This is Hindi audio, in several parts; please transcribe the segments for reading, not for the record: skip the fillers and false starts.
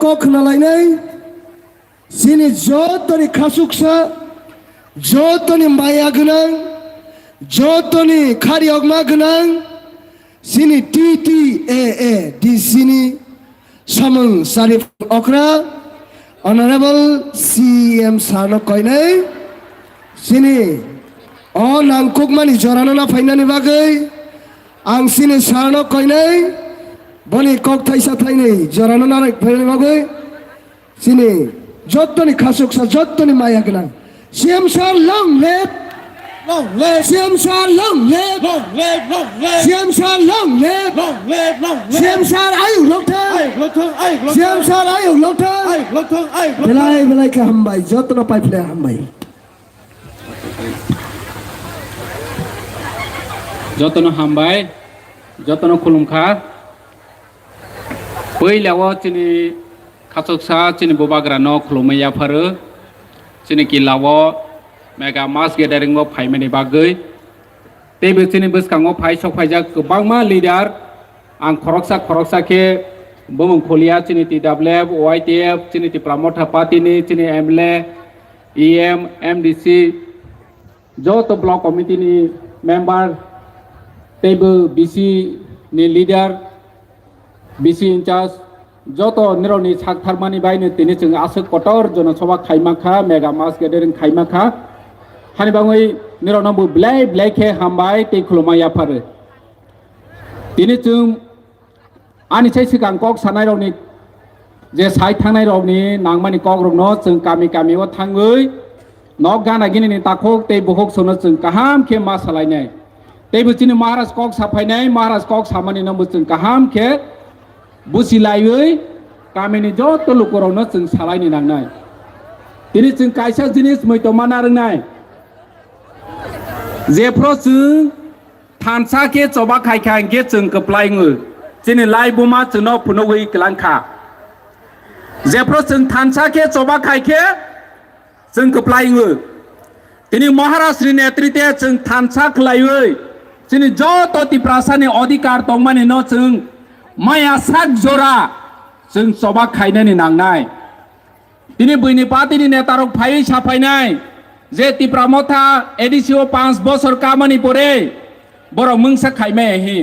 koknalainai sini jotoni khasuksa jotoni maya gnang jotoni khariogma gnang sini TTAA di sini samung Sarif Okra Honorable CM Sarno koinai sini nang kukmani jorano na fainani bagai ang sini Sarno koinai boni kok thaisa thainai jorano na fainani bagai sini jotoni khasuksa jotoni maya gnang CM Sar long live CM Sar long live CM Sar long live CM Sar ayu lokthang CM Sar ayu lokthang belai ka hambai jotno pai phle hambai jotno hambai jotno khulumkha पहिलाव चिनी खासकसा चिनी बोबाग्रा न खुलुमैया फरो चिनी किलाव मेगा मास गेदारिंग म फाइमेनि बागै तेबो चिनी बसखांग फाइ सफाइजा गोबांमा लिडार आं खरकसा के बमुं खोलिया चिनी TWF OITF चिनी प्रामथा पार्टीनि चिनी एमएलए EM MDC जत ब्लक कमिटिनि मेम्बार तेबो BC नि लिडार BC इंचार्ज जत निरनि साकथारमानि बायनो तिनि जों आसो कटर जनसभा खाइमाखा मेगा मास गेदेरिं खाइमाखा हानि बाङै निरनबो ब्लाइ के हामबाय ते खुलुमाया फारो तिनि जों आनिसाय सिगां कक सानाय रावनि जे साइ थांनाय रावनि नांमानि कक रंनो जों गामियाव थाङै नक गाना गिनिनि ताखक ते बहक सोनो जों गाहाम के मा सालायनाय तेबो तिनि महाराज कक साफायनाय महाराज कक सामानि नम्बर जों गाहाम के बुसिलायै गामिनि जत लोकरावनो जों सालायनो नांनाय दिनै जों कायसा जिनिस मैतमाना रोंनाय जेफ्रो जों थानसाके चबा खायखांके जों गोप्लायङो दिनै लाइ बुमा जोंनो फुनोवै गलांखा जेफ्रो जों थानसाके चबा खायखे जों गोप्लायङो दिनै महाराष्ट्रनि नेतृत्वे जों थानसा खलायै दिनै जत तिप्रासानि अधिकार दंमानि न जों माया साक जरा जों सबा खायनानि नांनाय दिनै बैनि पार्टीनि नेतारक फायै साफायनाय जे तिप्रामथा एडिसिओ 5 बছর कामानि परे बर मुंसा खायमे हि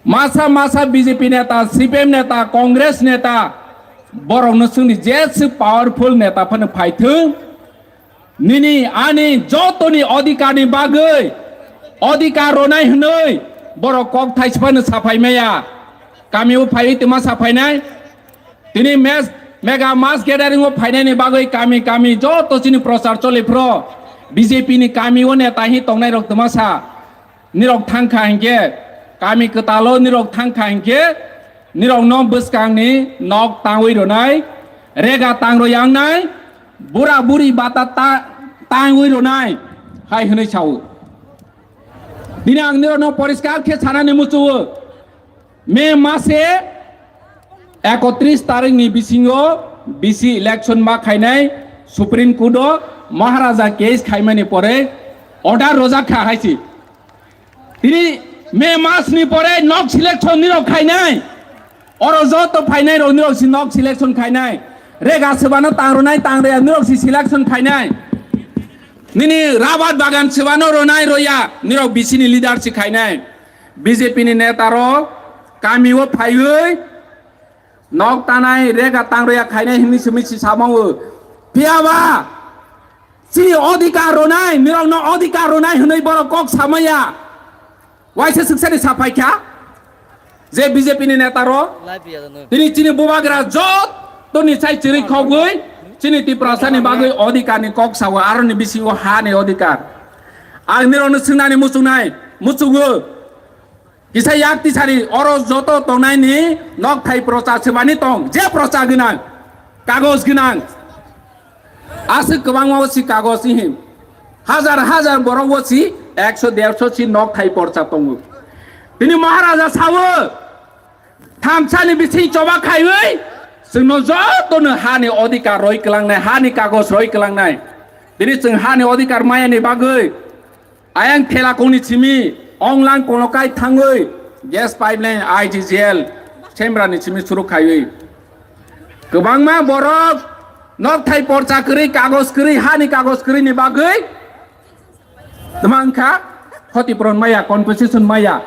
मासा बीजेपी नेता CPM नेता कांग्रेस नेता बरनो जोंनि जेसे पावरफुल नेताफोरनो फायथों निनि आनि जतनि अधिकारनि बागै अधिकार रनाय हनै बर कक थाइसफोरनो साफायमाया गामियाव फायै तमा साफायनाय दिनै मेगा मास गेदारिंआव फायनायनि बागै गामि जत जोंनि प्रचार चलिफ्र BJP नि गामियाव नेता हि तंनाय रक तमासा निरक थांखा हेंगे गामि कतालो निरक थांखा हेंगे निरक न बसकांनि नक तांवै रनाय रेगा तांरो यांनाय बुरा बुरि बाता तांवै रनाय हाय हनै सावो दिनै आं निरक परिष्कार के सानानै मुचुवो मे मासे 31 तारिखनि बिसिङो BC इलेक्शन मा खायनाय सुप्रीम कोर्ट महाराजा केस खायमानि परे अर्डार रोजाखा हायसि दिनै मे मासनि परे नक सिलेक्शन निरक खायनाय अर जत फायनाय र निरक सि नक सिलेक्शन खायनाय रेगा सोबानो तांरनाय तांरेया निरक सि सिलेक्शन खायनाय निनि राबात बागान सोबानो रनाय रया निरक BC नि लिडार सि खायनाय BJP नि नेतारो गामियाव फायै नक तानाय रेगा तांरया खायनाय हिनि समिसि सामावो पियाबा सि अधिकार रनाय निरक न अधिकार रनाय हनै बर कक सामया वाइसे शिक्षानि साफायखा जे BJP नि नेतारो दिनै चिनि बोबाग्रा जत तनि साइ चिरि खगै चिनि तिप्रासानि बागै अधिकारनि कक सावो आरनि बिसिओ हानि अधिकार आं निरनो सोंनानै मुचुगो किसा याक तिसारि अर जत तंनायनि नक थाइ प्रचार सेबानि तं जे प्रचार गोनां कागज गोनां आसो गोबां मावसि कागज हि हाजार बरवसि 100-150 सि नक थाइ प्रचार दङ दिनै महाराजा सावो थामसानि बिसिं चबा खायै जोंनो जतनो हानि अधिकार रय गलांनाय हानि कागज रय गलांनाय दिनै जों हानि अधिकार मायानि बागै आयां थेलाखौनि चिमि अंलां कनकाय थाङै गेस पाइपलाइन IGGL सेमरानि चिमि सुरु खायै Kebangma borok nok thai porca keri kagos keri hani kagos keri ni bagai temangka hoti pron maya competition maya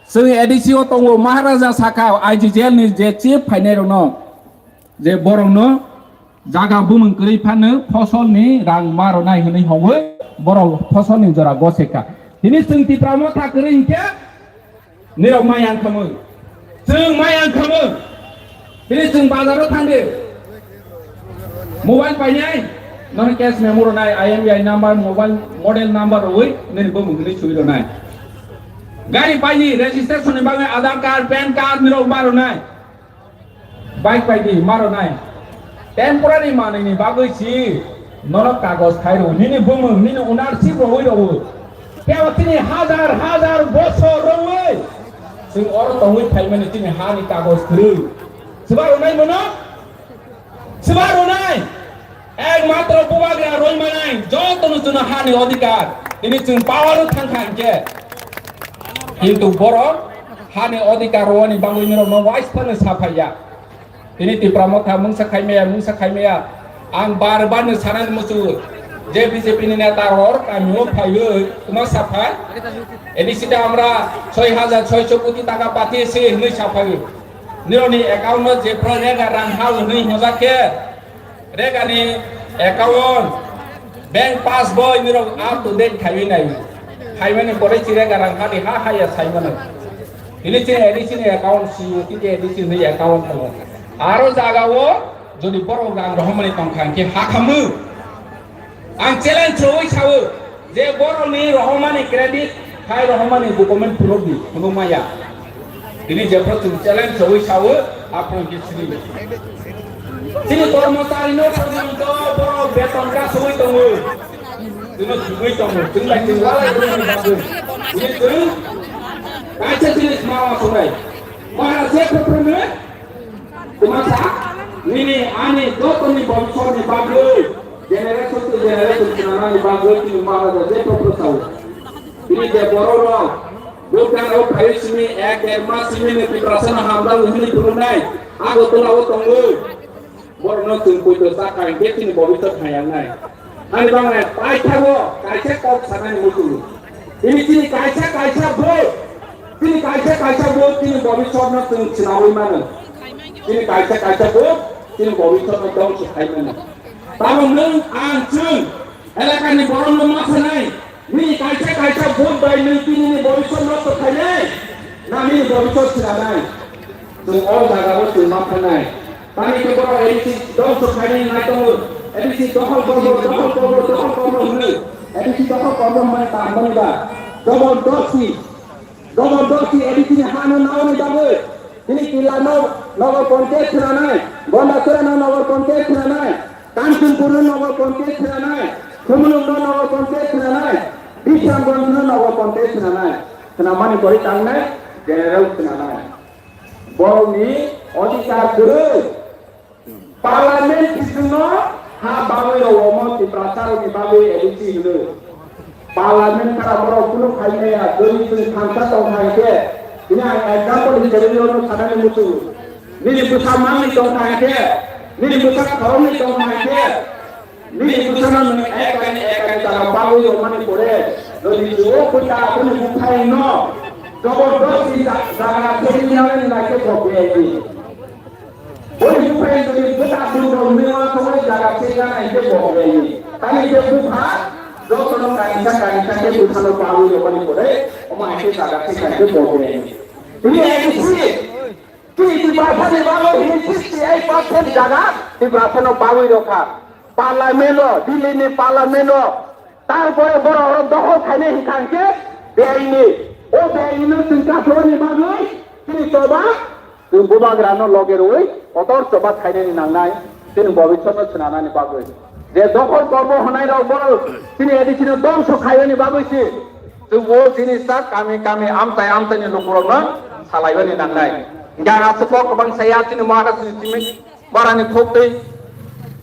sing edisio tongo Maharaja Sakau IGJL ni je chief phainai no je borong no jaga bumung keri phano phosol ni rang maronai hini howe borong phosol ni jora goseka ini sing ti pramotha keri ke nirok mayang khamu sing mayang khamu ini sing bazaro thangde mobile painai non cash memo nai IMEI number mobile model number oi nir bumung ni chui nai gari paini registration ni bangai Aadhaar card PAN card nirok maro nai bike paini maro nai temporary mane ni bagai si norok kagos khairu nini bumung nini ownership roi ro kya tini hazar bosor roi sing or tongui thaimani tini hani kagos khru sebaru nai mono sebaru nai একমাত্র উপবাগরা রই মানাই যত নতুন হানি অধিকার তিনি চুন পাওয়ারও থাঙ্কাঙ্কে কিন্তু বড় হানি অধিকার রওয়ানি বাংলাদেশের নওয়াইস ফানে সাফাইয়া তিনি তিপ্রামথা মুংসা খাইমেয়া आं बार बारनो सानान मुसु जे बीजेपी नि नेता हर कामियो फायो তোমার সাফা এডিসিতে আমরা 6600 কোটি টাকা পাঠিয়েছি নই সাফাই নিরনি অ্যাকাউন্ট যে প্রজেক্ট রাং হাল নই মজাকে রেগানি অ্যাকাউন্ট ব্যাংক পাসবই নিরো আপ টু ডেট খাইবি নাই খাইমানি পরে চিরে গারাং হাদি হা হায়া সাইমানো ইলিচে এডিসিনি অ্যাকাউন্ট সিইউটি কে এডিসিনি অ্যাকাউন্ট হলো আরো জাগাও যদি বড় গাং রহমানি তংখানকে হাখামু आं चैलेंज रoi सावो जे बर'नि रहमानि क्रेडिट हाय रहमानि डकुमेंट पुरोबि खुनुमाया ini जेफ्रो जों चैलेंज रoi सावो आपन गिसिनि सिनि कर्मचारि नो पर्यन्त बर' बेतन गासै दङ जों सुगै दङ जों लाइ जों लाइ रोनि बागै ini जों कायसे जिनिस मावा संनाय मारा जेफ्रोनो कुमासा ini ani dotoni bangसनि बागै generation to generation kinana bagai ti Maharaja Jeko Prasau ini je bororo bukan o paismi ek masmi ni prasana hamdal ini turunai ago tolawo tongo borno tungku to sakai betin bobito hayanai ani bangai pai thago kaise kok sanai mutu ini tini kaisa bo tini kaisa bo tini bobito na tung chinawi mana tini kaisa bo tini bobito na dong chikai mana Tahu neng anjing, elakan ni boron lemah senai. Ni kaisa bom bayi nanti ni borison not terkait. Nah ni borison sedang. Semua jaga tu lemah senai. Tadi tu boron edisi dong terkait naik tunggu. Edisi dohol ni. Edisi dohol mana tambah ni dah. Double dosi edisi ni hana nau ni dah. Ini kila nau kontes senai. Bonda senai nau kontes senai. Kampung Purun Nawa Kontes Senai, Kumulung Nawa Kontes Senai, Bisang Gondun Nawa Kontes Senai, Senamani Kori Tangnai, General Senai. Bau ni Odikar Guru, Parlimen Kisno, Ha Bawi Romo di Prasar di Bawi Edisi Guru. Parlimen Karaboro Kuno Kaya, Guru Pun Kansa Tong Kaya, ini example di Jadi Ono Sadani Mutu, ini bersama ni Tong Kaya. Ini bukan kaum ni kaum macam, ini bukan mana ekan cara bawa yang mana boleh. Jadi dua kita pun bukan no, jabatan kita jangan kehilangan lagi problem ini. Boleh bukan jadi kita pun rumah semua jangan kehilangan itu problem ini. Tapi dia bukan, jabatan kita bukan bawa yang mana boleh, orang itu jangan kehilangan itu problem ini. Ini edisi. Di bahasa ni bagai ini sih pasal jaga di bahasa no bagai roka parlimen lo di sini parlimen lo tahu boleh orang dohol kene hikan ke dia ini tingkat ni bagai ini coba tunggu bagrano logerui otor coba kene ni nangai sini bagai coba senana ni bagai dia dohol korbo honai lo boleh sini edisi no dong so kaya ni bagai sih tunggu sini sak kami amtai ni lukurona salai ni nangai Jangan sepok bang saya sini marah sini barang ni kopi,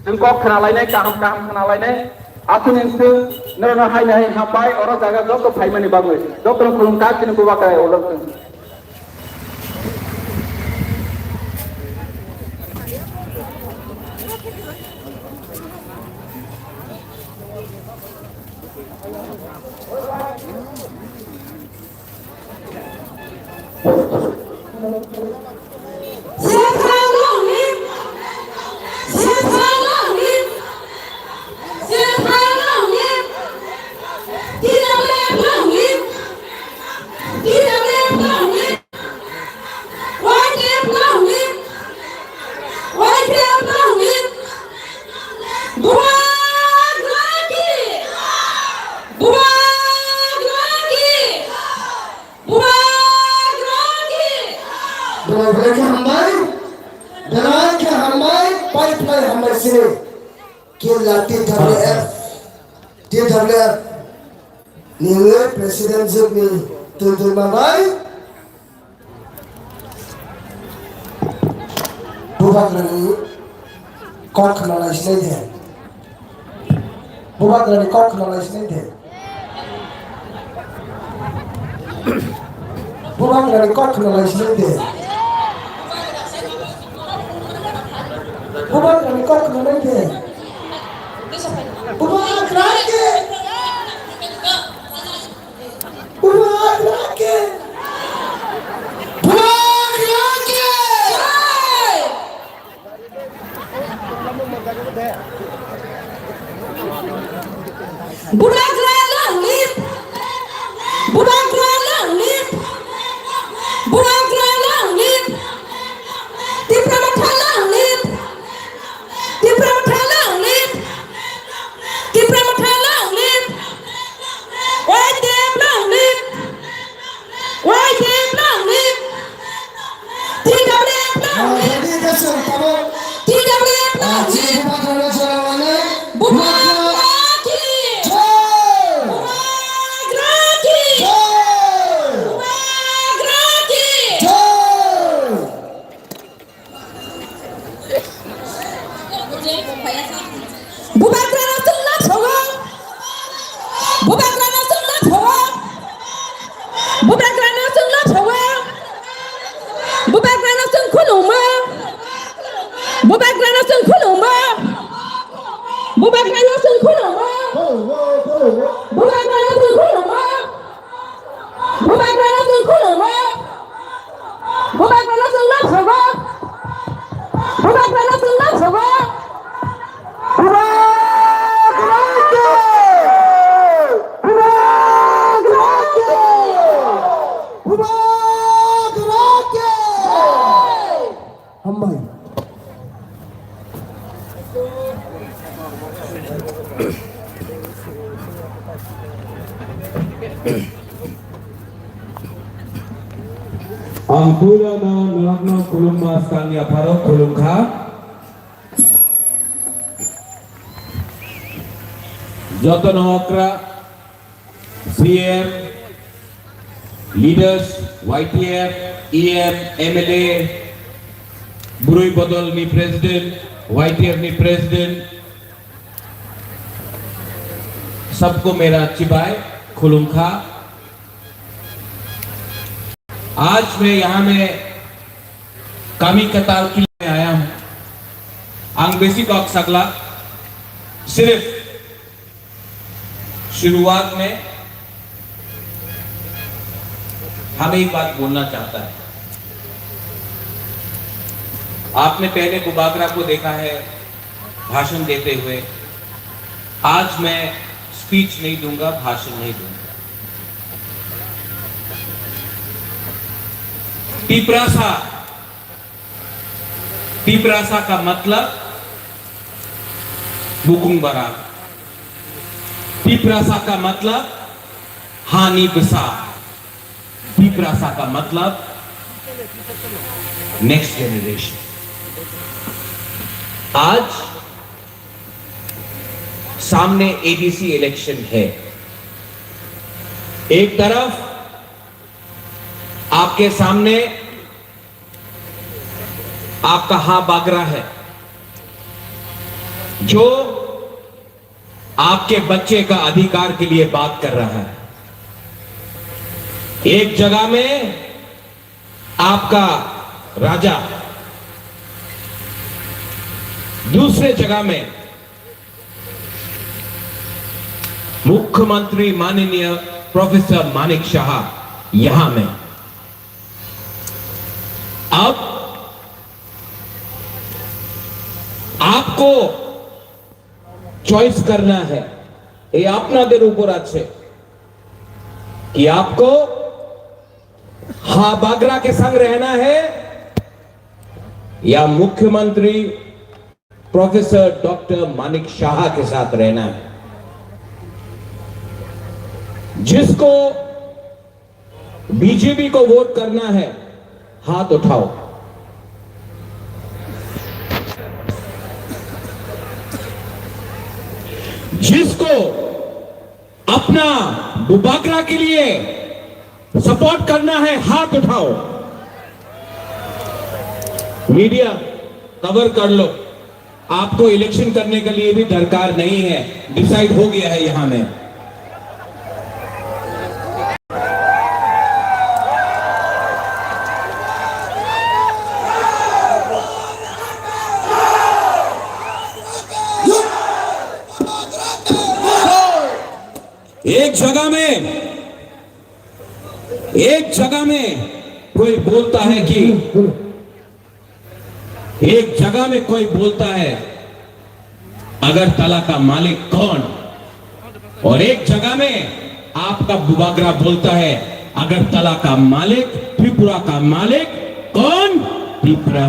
jengkok kena lainnya, kaham kena lainnya, aku ni tu nera hai hapai orang jaga doktor hai mani bagus, doktor kulung kat sini buat kaya ulang tu. TWF Nilai Presiden Zubni Tuntun Mamai Bukan lagi kau kenal lagi dia bukan lagi kau kenal lagi dia bukan lagi kau kenal lagi dia bukan lagi kau kenal lagi dia bukan lagi Ampura na nalakna kulum mas kanya paro kulum kha joton okra CM leaders YTF EM MLA Burui Bodol ni president YTF ni president सबको मेरा अच्छी बाय खुलुम खा। आज मैं यहाँ में कामी कतार के लिए आया हूँ। आंग बेसिक ऑक सकला सिर्फ शुरुआत में हमें एक बात बोलना चाहता है। आपने पहले बुबागरा को देखा है भाषण देते हुए। आज मैं स्पीच नहीं दूंगा, भाषण नहीं दूंगा। टीपरासा का मतलब बुकुंग बरा। टीपरासा का मतलब हानि बसा। टीपरासा का मतलब नेक्स्ट जनरेशन। आज सामने एडीसी इलेक्शन है। एक तरफ आपके सामने आपका हा बागरा है जो आपके बच्चे का अधिकार के लिए बात कर रहा है। एक जगह में आपका राजा दूसरे जगह में मुख्यमंत्री माननीय प्रोफेसर मानिक शाह यहां में। अब आपको चॉइस करना है, ये आपनादेर ऊपर আছে कि आपको बागरा के संग रहना है या मुख्यमंत्री प्रोफेसर डॉक्टर मानिक शाह के साथ रहना है। जिसको बीजेपी को वोट करना है हाथ उठाओ। जिसको अपना बागरा के लिए सपोर्ट करना है हाथ उठाओ। मीडिया कवर कर लो, आपको इलेक्शन करने के लिए भी दरकार नहीं है, डिसाइड हो गया है यहां में। एक जगह में कोई बोलता है कि एक जगह में कोई बोलता है अगरतला का मालिक कौन, और एक जगह में आपका बागरा बोलता है अगरतला का मालिक, त्रिपुरा का मालिक कौन, त्रिपुरा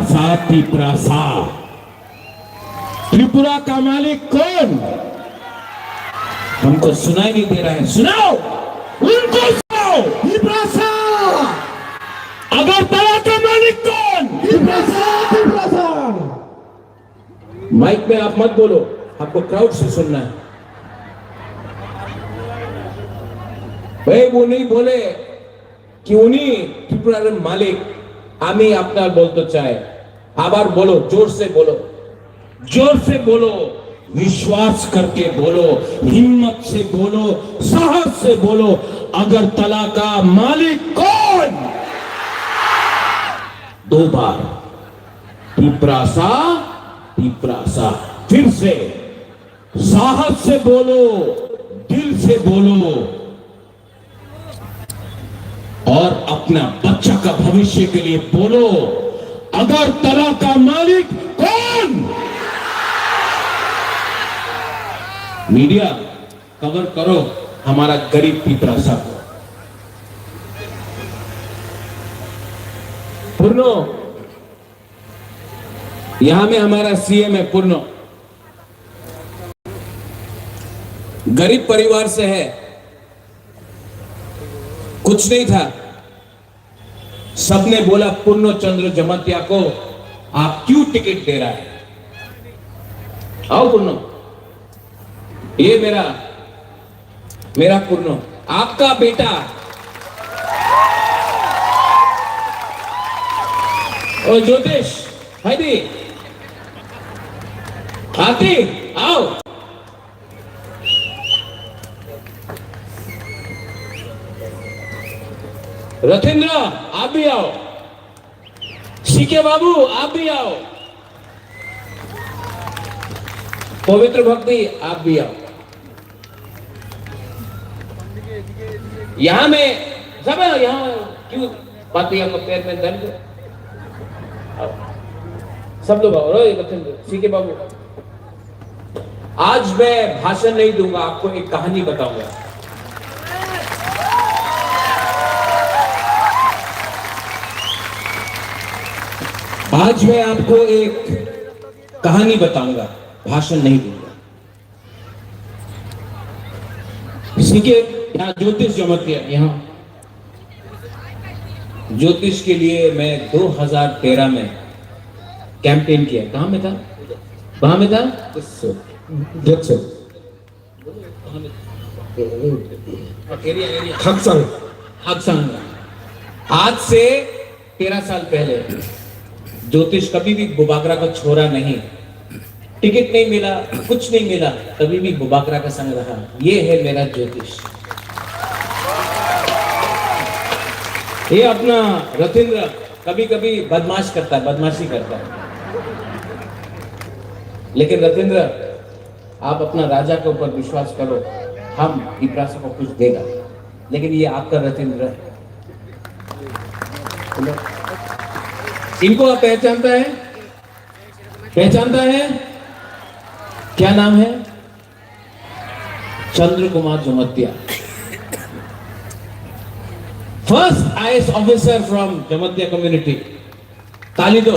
त्रिपुरा का मालिक कौन। हमको सुनाई नहीं दे रहा है, सुनाओ उनको, सुनाओ। अगरतला का मालिक कौन, माइक में आप मत बोलो, आपको क्राउड से सुनना है। भाई वो नहीं बोले कि उन्हीं त्रिपुरा मालिक, आमी अपना बोलते चाहे, आबार बोलो, जोर से बोलो, जोर से बोलो, विश्वास करके बोलो, हिम्मत से बोलो, साहस से बोलो, अगरतला का मालिक कौन। दो बार त्रिपुरासा, फिर से साहस से बोलो, दिल से बोलो, और अपना बच्चा का भविष्य के लिए बोलो, अगरतला का मालिक कौन। मीडिया कवर करो हमारा गरीब त्रिपुरासा को। पूर्णो, यहां में हमारा सीएम है पूर्णो, गरीब परिवार से है, कुछ नहीं था। सबने बोला पूर्णो चंद्र जमतिया को आप क्यों टिकट दे रहा है, आओ पूर्णो, ये मेरा पूर्णो, आपका बेटा। और ज्योतिष भाई आती, आओ। रथिंद्र आप भी आओ, सीके बाबू आप भी आओ, पवित्र भक्ति आप भी आओ। यहां में सब है, यहां क्यों पाती आपको पैर में दर्द, सब लोग आओ। रथिंद्र, सीके बाबू, आज मैं भाषण नहीं दूंगा, आपको एक कहानी बताऊंगा। आज मैं आपको एक कहानी बताऊंगा, भाषण नहीं दूंगा। किसी के यहाँ ज्योतिष जमतिया, यहाँ ज्योतिष के लिए मैं 2013 में कैंपेन किया। कहां में था, कहां में था, हक्संग। आज से 13 साल पहले ज्योतिष कभी भी बागरा को छोड़ा नहीं, टिकट नहीं मिला, कुछ नहीं मिला, कभी भी बागरा का संग रहा। ये है मेरा ज्योतिष। ये अपना रथिंद्र कभी कभी बदमाशी करता है। लेकिन रतेंद्र, आप अपना राजा के ऊपर विश्वास करो, हम पिपरासा को कुछ देगा, लेकिन ये आपका रतेंद्र है। इनको आप पहचानता है? पहचानता है? क्या नाम है? Chandra Kumar Jamatia, first IAS officer from Jamatia community. ताली दो।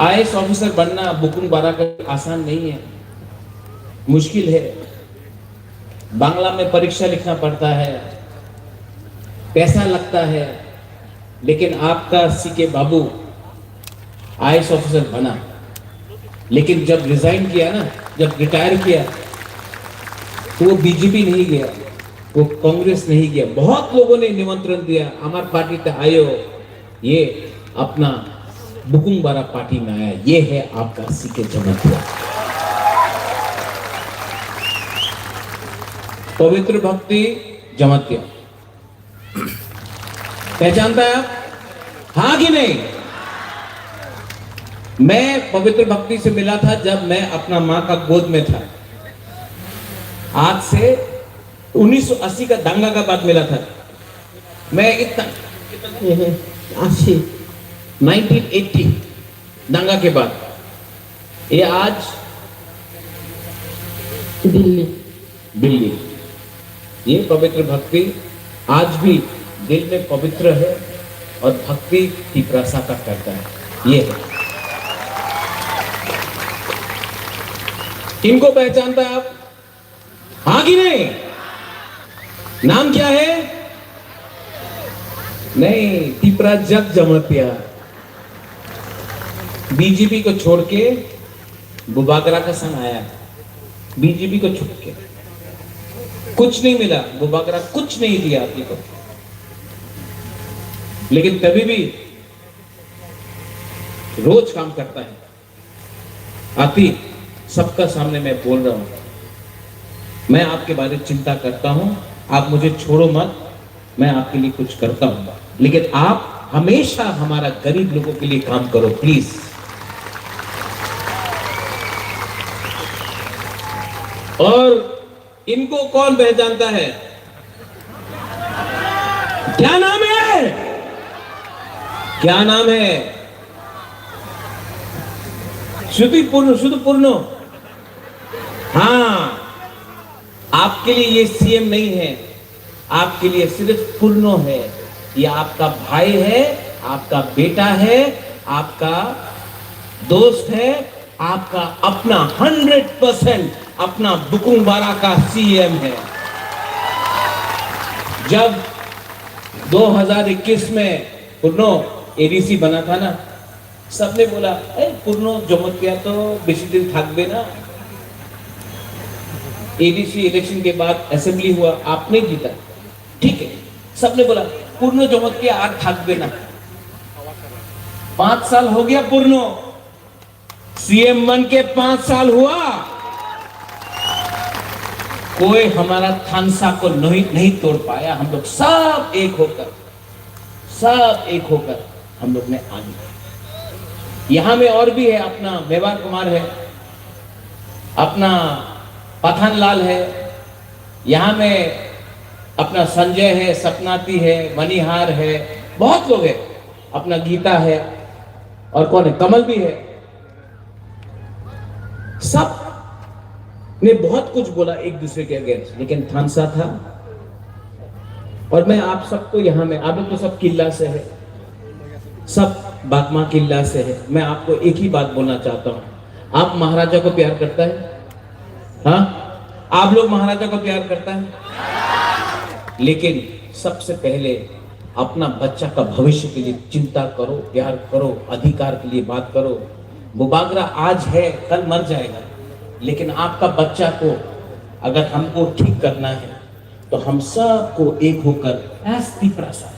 आईएएस ऑफिसर बनना बुकुंग बारा का आसान नहीं है, मुश्किल है। बांग्ला में परीक्षा लिखना पड़ता है, पैसा लगता है, लेकिन आपका सीके बाबू आईएएस ऑफिसर बना। लेकिन जब रिजाइन किया ना, जब रिटायर किया, तो वो बीजेपी नहीं गया, वो कांग्रेस नहीं गया। बहुत लोगों ने निमंत्रण दिया, हमारे पार्टी पे आयो, ये अपना बुकुंग बारा पार्टी में आया। ये है आपका सीके जमत्या। पवित्र भक्ति जमत्या, पहचानता है आप? हाँ कि नहीं? मैं पवित्र भक्ति से मिला था जब मैं अपना मां का गोद में था। आज से 1980 का दंगा का बाद मिला था। मैं इतना 1980 दंगा के बाद, ये आज दिल्ली, ये पवित्र भक्ति आज भी दिल में पवित्र है और भक्ति की प्रसा का करता है। ये है। इनको पहचानता है आप? हाँ कि नहीं? नाम क्या है? नहीं, तिपरा जग जमत्या। बीजेपी को छोड़ के बुबागरा का संग आया। बीजेपी को छोड़ के कुछ नहीं मिला, बुबागरा कुछ नहीं दिया आपको को। लेकिन तभी भी रोज काम करता है। आती सबका सामने मैं बोल रहा हूं, मैं आपके बारे में चिंता करता हूं, आप मुझे छोड़ो मत, मैं आपके लिए कुछ करता हूं, लेकिन आप हमेशा हमारा गरीब लोगों के लिए काम करो प्लीज। और इनको कौन पहचानता है? क्या नाम है? क्या नाम है? शुद्ध पूर्ण। हाँ, आपके लिए ये सीएम नहीं है, आपके लिए सिर्फ पूर्णो है। ये आपका भाई है, आपका बेटा है, आपका दोस्त है, आपका अपना 100% अपना बुकुंग बारा का सीएम है। जब 2021 में पूर्णो एडीसी बना था ना, सबने बोला पूर्णो जमत्या तो बेसी दिन थाकबे ना। एडीसी इलेक्शन के बाद असेंबली हुआ, आपने जीता, ठीक है। सबने बोला पूर्णो जमत्या आज थाकबे ना। 5 साल हो गया, पूर्णो सीएम बन के 5 साल हुआ, कोई हमारा थानसा को नहीं तोड़ पाया। हम लोग सब एक होकर हम लोग ने आगे। यहां में और भी है, अपना मेवार कुमार है, अपना पठानलाल है, यहां में अपना संजय है, सपनाती है, मणिहार है, बहुत लोग है, अपना गीता है, और कौन है, कमल भी है। सब ने बहुत कुछ बोला एक दूसरे के अगेंस्ट, लेकिन थानसा था। और मैं आप सबको यहां में, आप लोग तो सब किला से है, सब बागमा किला से है। मैं आपको एक ही बात बोलना चाहता हूं, आप महाराजा को प्यार करता है? हाँ, आप लोग महाराजा को प्यार करता है? लेकिन सबसे पहले अपना बच्चा का भविष्य के लिए चिंता करो, प्यार करो, अधिकार के लिए बात करो। बुबागरा आज है, कल मर जाएगा, लेकिन आपका बच्चा को अगर हमको ठीक करना है तो हम सबको एक होकर तिपरासा,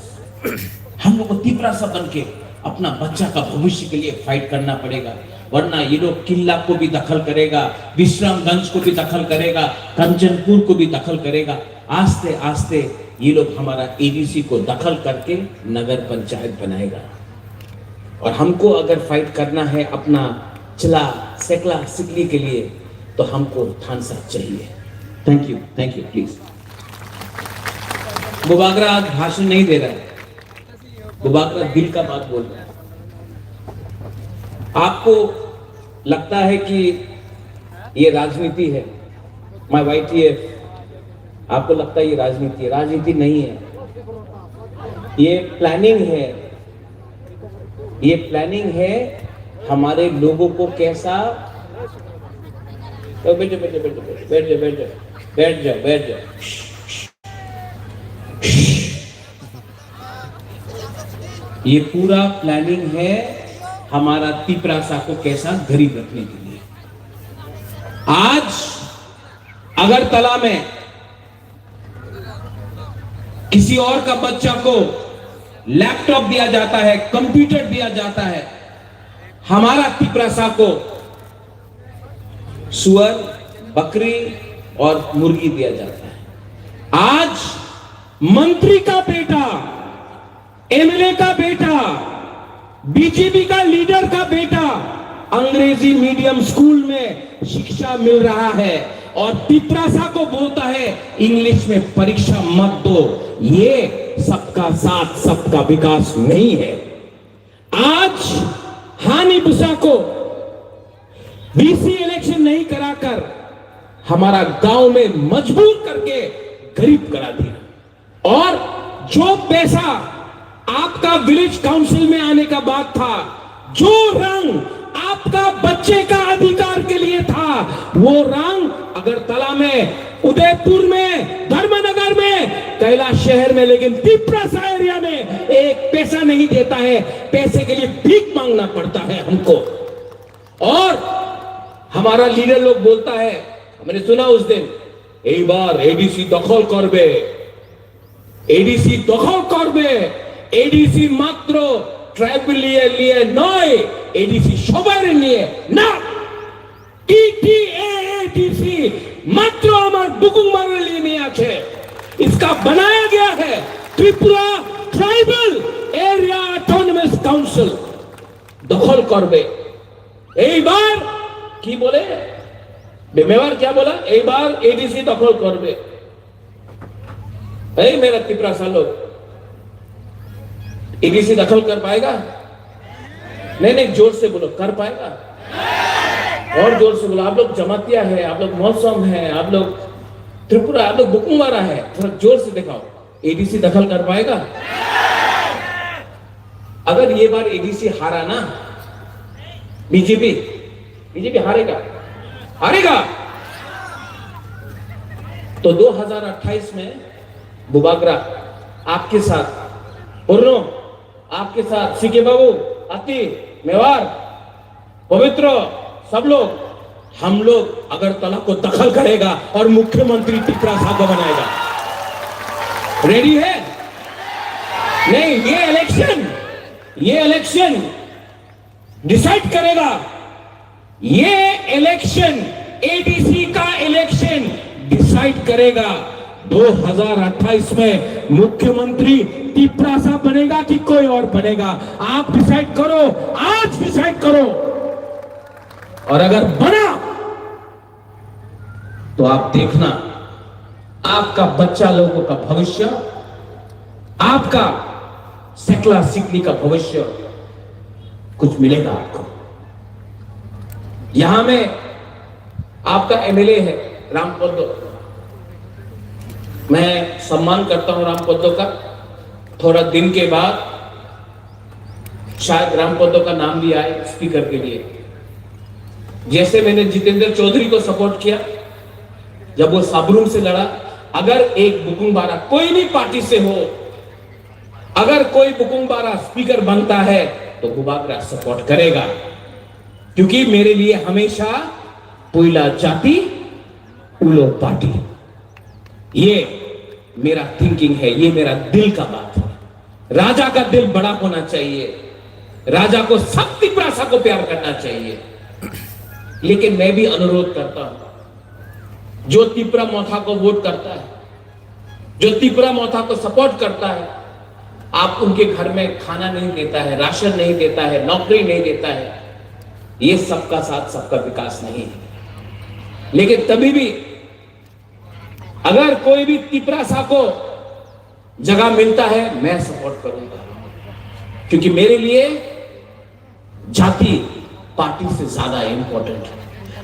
हम लोग को तिपरासा बन के अपना बच्चा का भविष्य के लिए फाइट करना पड़ेगा। वरना ये लोग किला को भी दखल करेगा, विश्रामगंज को भी दखल करेगा, कंचनपुर को भी दखल करेगा। आस्ते आस्ते ये लोग हमारा एडीसी को दखल करके नगर पंचायत बनाएगा। और हमको अगर फाइट करना है अपना चला सेकला सिकली के लिए तो हमको थानसा चाहिए। Thank you please. बुबागरा आज भाषण नहीं दे रहा है, बुबागरा दिल का बात बोल रहा है। आपको लगता है कि ये राजनीति है, माय वाईटीएफ, आपको लगता है ये राजनीति है, राजनीति नहीं है, ये प्लानिंग है। ये प्लानिंग है हमारे लोगों को कैसा, तो बैठ जाओ। ये पूरा प्लानिंग है हमारा तिपरासा को कैसा गरीब रखने के लिए। आज अगरतला में किसी और का बच्चा को लैपटॉप दिया जाता है, कंप्यूटर दिया जाता है, हमारा तिपरासा को सुअर, बकरी और मुर्गी दिया जाता है। आज मंत्री का बेटा, एमएलए का बेटा, बीजेपी का लीडर का बेटा अंग्रेजी मीडियम स्कूल में शिक्षा मिल रहा है और तिपरासा को बोलता है इंग्लिश में परीक्षा मत दो। ये सबका साथ सबका विकास नहीं है। आज हानि बुसा को बीसी इलेक्शन नहीं कराकर हमारा गांव में मजबूर करके गरीब करा दिया और जो पैसा आपका विलेज काउंसिल में आने का बात था, जो रंग आपका बच्चे का अधिकार के लिए था, वो रंग अगरतला में, उदयपुर में, धर्मनगर में, कैलाश शहर में, लेकिन तिपरासा एरिया में एक पैसा नहीं देता है। पैसे के लिए भीख मांगना पड़ता है हमको। और हमारा लीडर लोग बोलता है, मैंने सुना उस दिन, एक बार एडीसी दखल करबे, एडीसी दखल करबे, एडीसी मात्र ट्राइबल लिए नय, एडीसी সবার নিয়ে না, टीटीएडीसी मात्र हमारे बुकुंगबार लिए नहीं আছে। इसका बनाया गया है Tripura tribal area autonomous council दखल करबे। एक बार की बोले मेवार, क्या बोला, एक बार एडीसी दखल करबे। मेरा तिपरासा लोग एडीसी दखल कर पाएगा? नहीं, जोर से बोलो, कर पाएगा? और जोर से बोलो। आप लोग जमातिया है, आप लोग मौसम है, आप लोग त्रिपुरा, आप लोग बुकुंगबारा है, थोड़ा जोर से दिखाओ। एडीसी दखल कर पाएगा? अगर ये बार एडीसी हारा ना, बीजेपी हारेगा तो 2028 में बुबागरा आपके साथ, पूर्णो आपके साथ, सीके बाबू, अति, मेवार, पवित्र, सब लोग, हम लोग अगरतला को दखल करेगा और मुख्यमंत्री तिपरासा को बनाएगा। रेडी है? नहीं, ये इलेक्शन डिसाइड करेगा। ये इलेक्शन, एडीसी का इलेक्शन डिसाइड करेगा 2028 में मुख्यमंत्री तिपरासा बनेगा कि कोई और बनेगा। आप डिसाइड करो, आज डिसाइड करो। और अगर बना तो आप देखना, आपका बच्चा लोगों का भविष्य, आपका सेकला सिकली का भविष्य कुछ मिलेगा आपको। यहां में आपका एमएलए है रामपदो, मैं सम्मान करता हूं रामपदो का। थोड़ा दिन के बाद शायद रामपदो का नाम भी आए स्पीकर के लिए। जैसे मैंने जितेंद्र चौधरी को सपोर्ट किया जब वो साबरूम से लड़ा। अगर एक बुकुंगबारा, कोई भी पार्टी से हो, अगर कोई बुकुंगबारा स्पीकर बनता है तो बुबागरा सपोर्ट करेगा, क्योंकि मेरे लिए हमेशा पुइला जाति उलो पार्टी, ये मेरा थिंकिंग है, ये मेरा दिल का बात है। राजा का दिल बड़ा होना चाहिए, राजा को सब तिपरासा को प्यार करना चाहिए। लेकिन मैं भी अनुरोध करता हूं, जो तिपरा मोथा को वोट करता है, जो तिपरा मोथा को सपोर्ट करता है, आप उनके घर में खाना नहीं देता है, राशन नहीं देता है, नौकरी नहीं देता है, ये सबका साथ सबका विकास नहीं है। लेकिन तभी भी अगर कोई भी तिपरासा को जगह मिलता है, मैं सपोर्ट करूंगा, क्योंकि मेरे लिए जाति पार्टी से ज्यादा इंपॉर्टेंट है।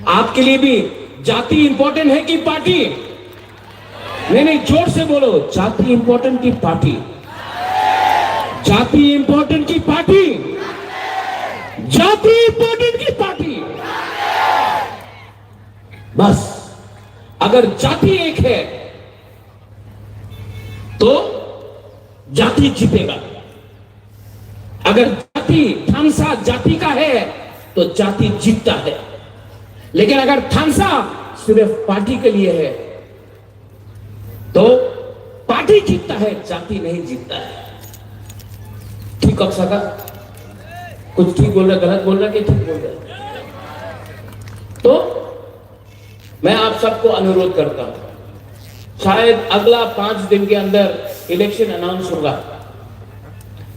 आपके लिए भी जाति इंपॉर्टेंट है कि पार्टी? नहीं, जोर से बोलो, जाति इंपॉर्टेंट की पार्टी? जाति इंपॉर्टेंट की पार्टी? जाति इंपॉर्टेंट की पार्टी? बस अगर जाति एक है तो जाति जीतेगा। अगर जाति थानसा जाति का है तो जाति जीतता है। लेकिन अगर थानसा सिर्फ पार्टी के लिए है तो पार्टी जीतता है, जाति नहीं जीतता है। ठीक कब सका? कुछ ठीक बोल रहा, गलत बोल रहा कि ठीक बोल रहा? तो मैं आप सबको अनुरोध करता हूं, शायद अगला 5 दिन के अंदर इलेक्शन अनाउंस होगा।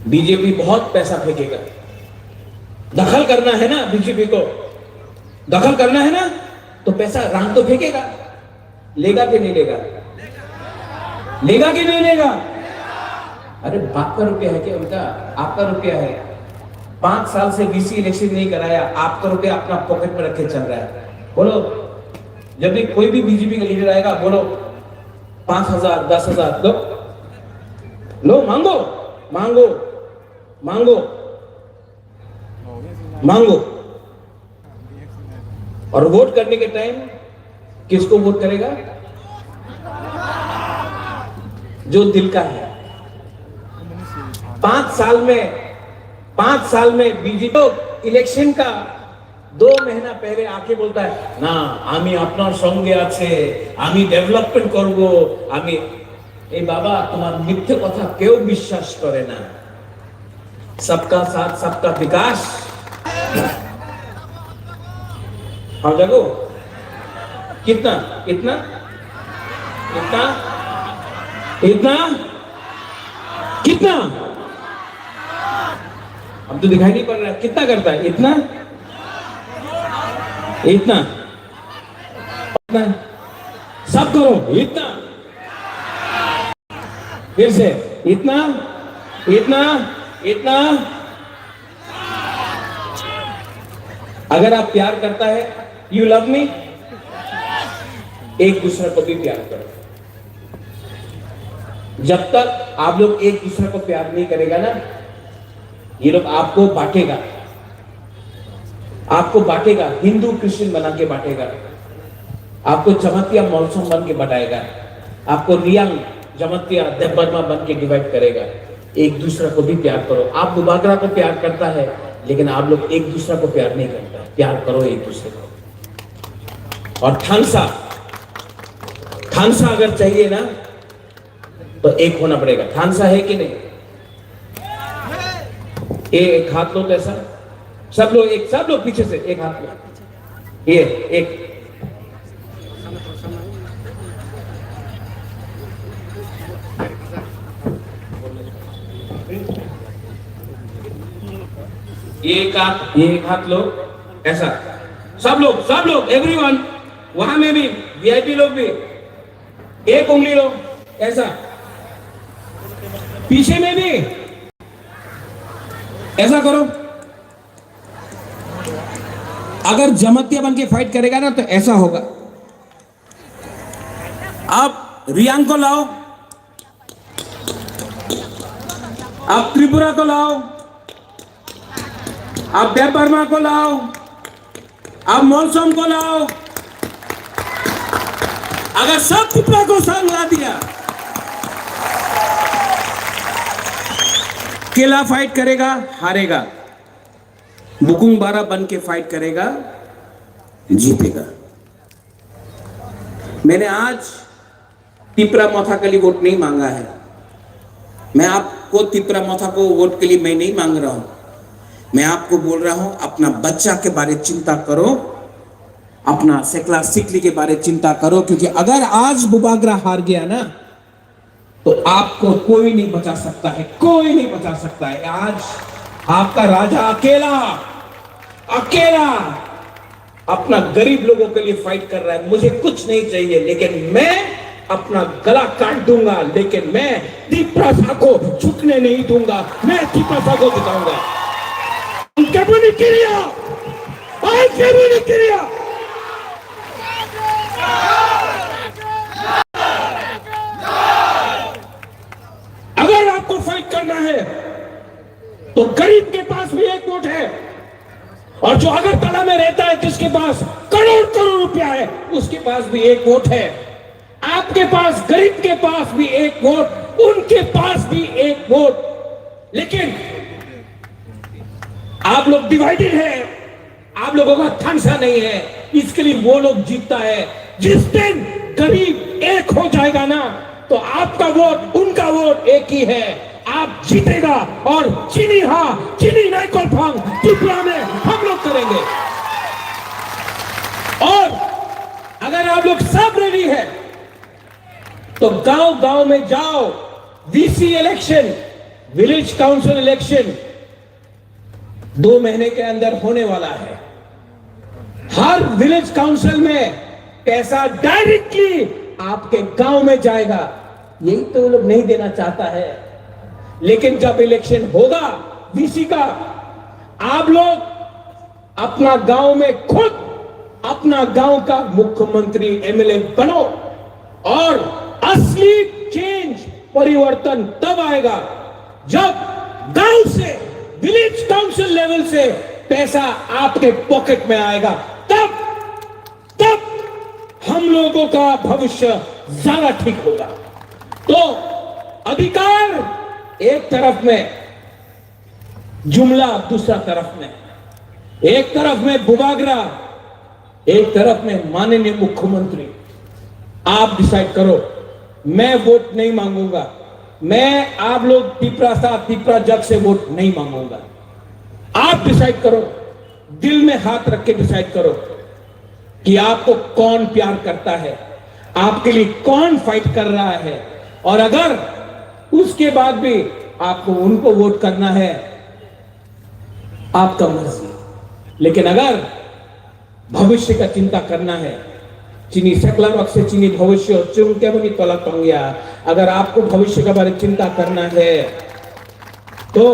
बीजेपी बहुत पैसा फेंकेगा। दखल करना है ना, बीजेपी को दखल करना है ना, तो पैसा राम तो फेंकेगा। लेगा कि नहीं लेगा? लेगा कि नहीं लेगा? अरे बाप का रुपया है क्या उनका? आपका रुपया है। 5 साल से बीसी इलेक्शन नहीं कराया, आपका रुपया अपना पॉकेट में रखे चल रहा है। बोलो, जब भी कोई भी बीजेपी का लीडर आएगा, बोलो 5,000 10,000 दो, लो, मांगो मांगो मांगो मांगो। और वोट करने के टाइम किसको वोट करेगा? जो दिल का है। 5 साल में बीजेपी इलेक्शन का 2 महीना पहले आके बोलता है ना, आमी अपना संगे आछे, आमी डेवलपमेंट करबो, आमी। ए बाबा, तुम्हार मिथ्ये कथा केउ विश्वास करे ना। सबका साथ सबका विकास। हाँ देखो, कितना कितना कितना कितना कितना, अब तो दिखाई नहीं पड़ रहा कितना करता है। इतना इतना इतना, सब करो इतना, फिर से इतना इतना इतना। अगर आप प्यार करता है, यू लव मी, एक दूसरे को भी प्यार करो। जब तक आप लोग एक दूसरे को प्यार नहीं करेगा ना, ये लोग आपको बांटेगा, आपको बांटेगा, हिंदू क्रिश्चियन बना के बांटेगा, आपको जमतिया मौसम बन के बटाएगा, आपको रियांग जमतिया देवबर्मा बन के डिवाइड करेगा। एक दूसरे को भी प्यार करो। आप बुबागरा को प्यार करता है, लेकिन आप लोग एक दूसरे को प्यार नहीं करता। प्यार करो एक दूसरे को। और थानसा अगर चाहिए ना, तो एक होना पड़ेगा। थानसा है कि नहीं? एक हाथ लो, कैसा? सब लोग पीछे से एक हाथ लो। ये एक, ये एक हाथ लो, ऐसा। सब लोग एवरीवन, वहां में भी वीआईपी लोग भी एक उंगली लो, ऐसा। पीछे में भी ऐसा करो। अगर जमतिया बन के फाइट करेगा ना, तो ऐसा होगा। आप रियांग को लाओ, आप त्रिपुरा को लाओ, आप देवबर्मा को लाओ, आप मौसम को लाओ। अगर सब त्रिपुरा को संग ला दिया, केला फाइट करेगा, हारेगा। बुकुंग बारा बन के फाइट करेगा, जीतेगा। मैंने आज तिपरा मोथा के लिए वोट नहीं मांगा है। मैं आपको तिपरा मोथा को वोट के लिए मैं नहीं मांग रहा हूं। मैं आपको बोल रहा हूं, अपना बच्चा के बारे चिंता करो, अपना सेकला सिकली के बारे चिंता करो। क्योंकि अगर आज बुबागरा हार गया ना, तो आपको कोई नहीं बचा सकता है, कोई नहीं बचा सकता है। आज आपका राजा अकेला अकेला अपना गरीब लोगों के लिए फाइट कर रहा है। मुझे कुछ नहीं चाहिए, लेकिन मैं अपना गला काट दूंगा, लेकिन मैं त्रिपुरा को झुकने नहीं दूंगा। मैं त्रिपुरा को जिताऊंगा। अगर आपको फाइट करना है तो गरीब के पास भी एक वोट है, और जो अगरतला में रहता है जिसके पास करोड़ करोड़ रुपया है उसके पास भी एक वोट है। आपके पास, गरीब के पास भी एक वोट, उनके पास भी एक वोट। लेकिन आप लोग डिवाइडेड है, आप लोगों का थानसा नहीं है, इसके लिए वो लोग जीतता है। जिस दिन गरीब एक हो जाएगा ना, तो आपका वोट उनका वोट एक ही है, आप जीतेगा। और चीनी नहीं कॉन्फर्म त्रिपुरा में हम लोग करेंगे। और अगर आप लोग सब रेडी है तो गांव गांव में जाओ। VC election, village council election 2 महीने के अंदर होने वाला है। हर विलेज काउंसिल में पैसा डायरेक्टली आपके गांव में जाएगा। यही तो लोग नहीं देना चाहता है। लेकिन जब इलेक्शन होगा वीसी का, आप लोग अपना गांव में खुद अपना गांव का मुख्यमंत्री एमएलए बनो। और असली चेंज, परिवर्तन तब आएगा जब गांव से, विलेज काउंसिल लेवल से पैसा आपके पॉकेट में आएगा। तब हम लोगों का भविष्य ज्यादा ठीक होगा। तो अधिकार एक तरफ में, जुमला दूसरा तरफ में, एक तरफ में बुबागरा, एक तरफ में माननीय मुख्यमंत्री। आप डिसाइड करो। मैं वोट नहीं मांगूंगा। मैं आप लोग त्रिपुरा जग से वोट नहीं मांगूंगा। आप डिसाइड करो, दिल में हाथ रख के डिसाइड करो कि आपको कौन प्यार करता है, आपके लिए कौन फाइट कर रहा है। और अगर उसके बाद भी आपको उनको वोट करना है, आपका मर्जी। लेकिन अगर भविष्य का चिंता करना है, चीनी सकला वक्त से चीनी भविष्य चुन के बनी तोला पाऊंगा। अगर आपको भविष्य के बारे में चिंता करना है तो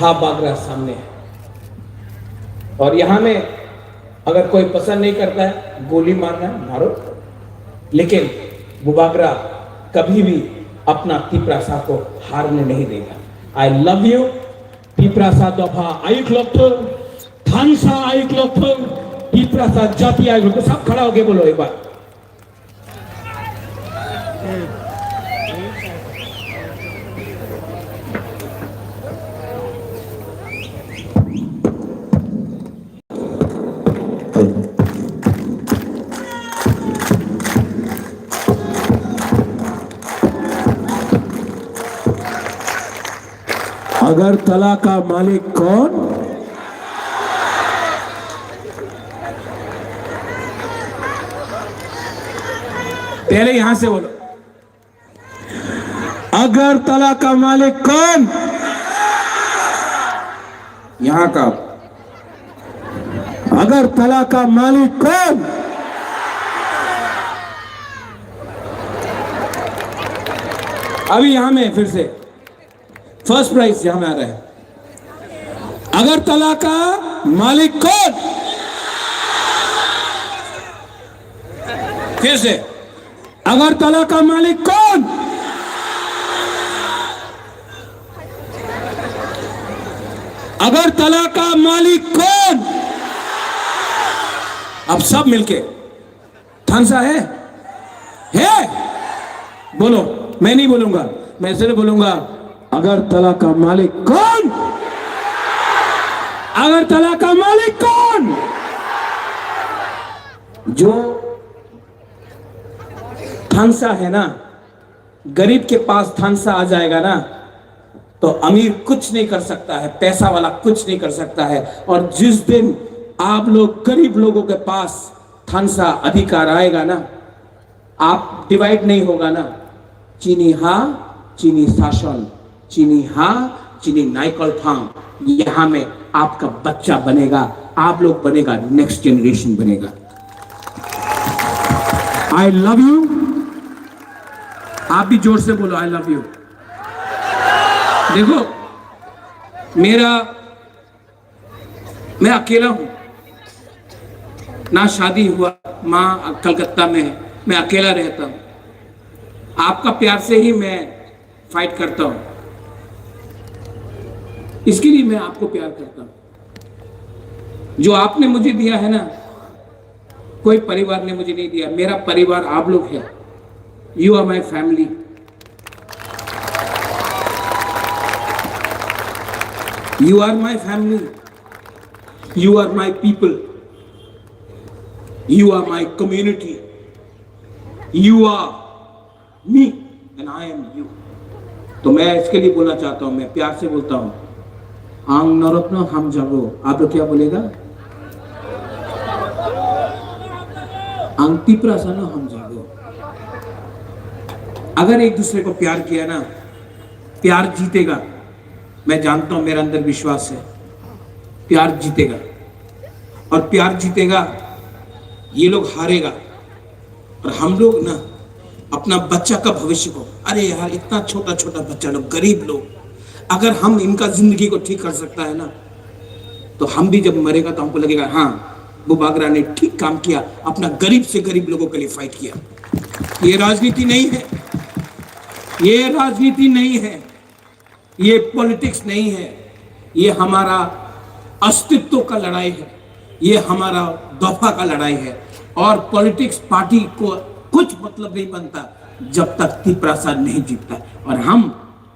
बागरा सामने है। और यहां में अगर कोई पसंद नहीं करता है, गोली मारना मारो, लेकिन बुबागरा कभी भी अपना त्रिपुरा को हारने नहीं देगा। I love you. त्रिपुरा दफा आयुक लोग थानसा आयुक लोग त्रिपुरा जाति आयुक लोग सब खड़ा होके बोलो एक बार। अगरतला का मालिक कौन? पहले यहां से बोलो। अगरतला का मालिक कौन? यहां का। अगरतला का मालिक कौन? अभी यहां में फिर से फर्स्ट प्राइज यहां में आ रहा है। अगरतला का मालिक कौन? फिर से अगरतला का मालिक कौन? अगरतला का मालिक कौन? अब सब मिलके। थानसा है? बोलो। मैं नहीं बोलूंगा, मैं सिर्फ बोलूंगा अगरतला का मालिक कौन? अगरतला का मालिक कौन? जो थानसा है ना, गरीब के पास थानसा आ जाएगा ना, तो अमीर कुछ नहीं कर सकता है, पैसा वाला कुछ नहीं कर सकता है। और जिस दिन आप लोग गरीब लोगों के पास थानसा अधिकार आएगा ना, आप डिवाइड नहीं होगा ना, चीनी हाँ चीनी शासन, चीनी हाँ चीनी नाइकल फार्म, यहां में आपका बच्चा बनेगा, आप लोग बनेगा, नेक्स्ट जनरेशन बनेगा। I love you. आप भी जोर से बोलो आई लव यू। देखो मैं अकेला हूं ना, शादी हुआ, मां कलकत्ता में है, मैं अकेला रहता हूं। आपका प्यार से ही मैं फाइट करता हूं, इसके लिए मैं आपको प्यार करता हूं। जो आपने मुझे दिया है ना, कोई परिवार ने मुझे नहीं दिया, मेरा परिवार आप लोग है। You are my family. You are my family. You are my people. You are my community. You are me and I am you. तो मैं इसके लिए बोलना चाहता हूं, मैं प्यार से बोलता हूं, आंग नरत्न हम जागो। आप लोग क्या बोलेगा? आंग तिपरा सन हम जागो। अगर एक दूसरे को प्यार किया ना, प्यार जीतेगा। मैं जानता हूं, मेरा अंदर विश्वास है, प्यार जीतेगा। और प्यार जीतेगा, ये लोग हारेगा। और हम लोग ना अपना बच्चा का भविष्य को, अरे यार इतना छोटा छोटा बच्चा लोग, गरीब लोग, अगर हम इनका जिंदगी को ठीक कर सकता है ना, तो हम भी जब मरेगा तो हमको लगेगा हाँ बुबागरा ने ठीक काम किया, अपना गरीब से गरीब लोगों के लिए फाइट किया। ये राजनीति नहीं है, ये राजनीति नहीं है, ये पॉलिटिक्स नहीं है, ये हमारा अस्तित्व का लड़ाई है, ये हमारा दफा का लड़ाई है। और पॉलिटिक्स पार्टी को कुछ मतलब नहीं बनता जब तक तिपरासाद नहीं जीतता। और हम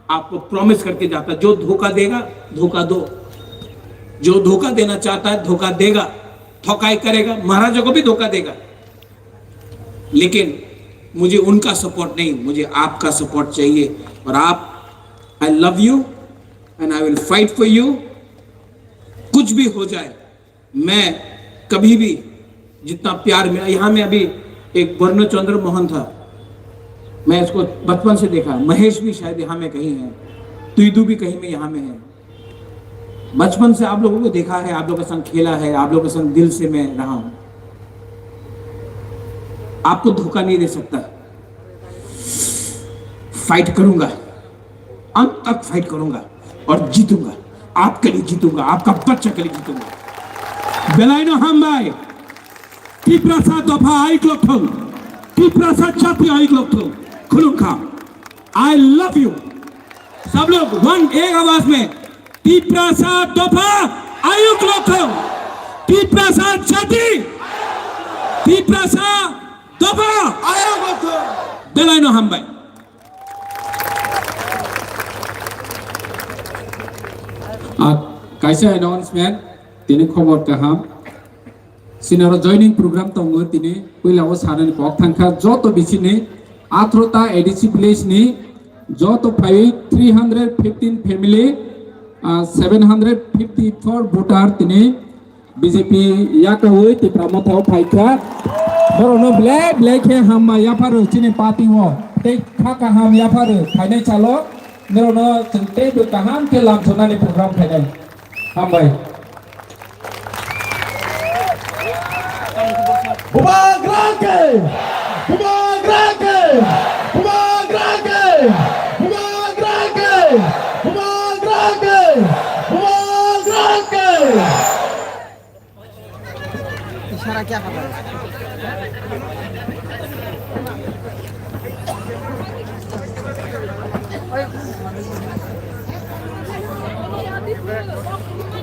आपको प्रॉमिस करके जाता, जो धोखा देगा धोखा दो, जो धोखा देना चाहता है धोखा देगा, ठोकाई करेगा, महाराजा को भी धोखा देगा। लेकिन मुझे उनका सपोर्ट नहीं, मुझे आपका सपोर्ट चाहिए। और आप, I love you and I will fight for you। कुछ भी हो जाए, मैं कभी भी जितना प्यार मिला, यहाँ में अभी एक वर्ण चंद्र मोहन था, मैं इसको बचपन से देखा, महेश भी शायद यहाँ में कहीं है, तुइदू भी कहीं में यहाँ में है। बचपन से आप लोगों को देखा है, आप लोगों के संग खेला है, आप लोगों के संग दिल से मैं रहा हूं। आपको धोखा नहीं दे सकता। फाइट करूंगा, अंत तक फाइट करूंगा और जीतूंगा, आपके लिए जीतूंगा, आपका बच्चा के लिए जीतूंगा। बेलाइनो हम भाई तिपरासाद दफा आइक लोग थो, तिपरासाद जाति आइक लोग थो, खुलुखा। I love you. सब लोग वन एक आवाज में, तिपरासाद दफा आयुक लोग थो, तिपरासाद जाति, तिपरासाद दफा आयुक लोग थो। बेलाइनो हम भाई। Kaisa announcement tini khobor kaham sinaro joining program tongo tini puilao sanani pok thangkha joto bisini 18ta ADC village ni joto 315 family 754 voter tini BJP yakawui ti pramothau phaikha borono black he hamma yafaru tini party wo te khaka ham yafaru phainai chalo nerono tente du kaham ke lam sonani program phainai ham bhai Bubagrake! Bubagrake! Bubagrake! Bubagrake! Bubagrake! Bubagrake! इशारा क्या कर रहा है?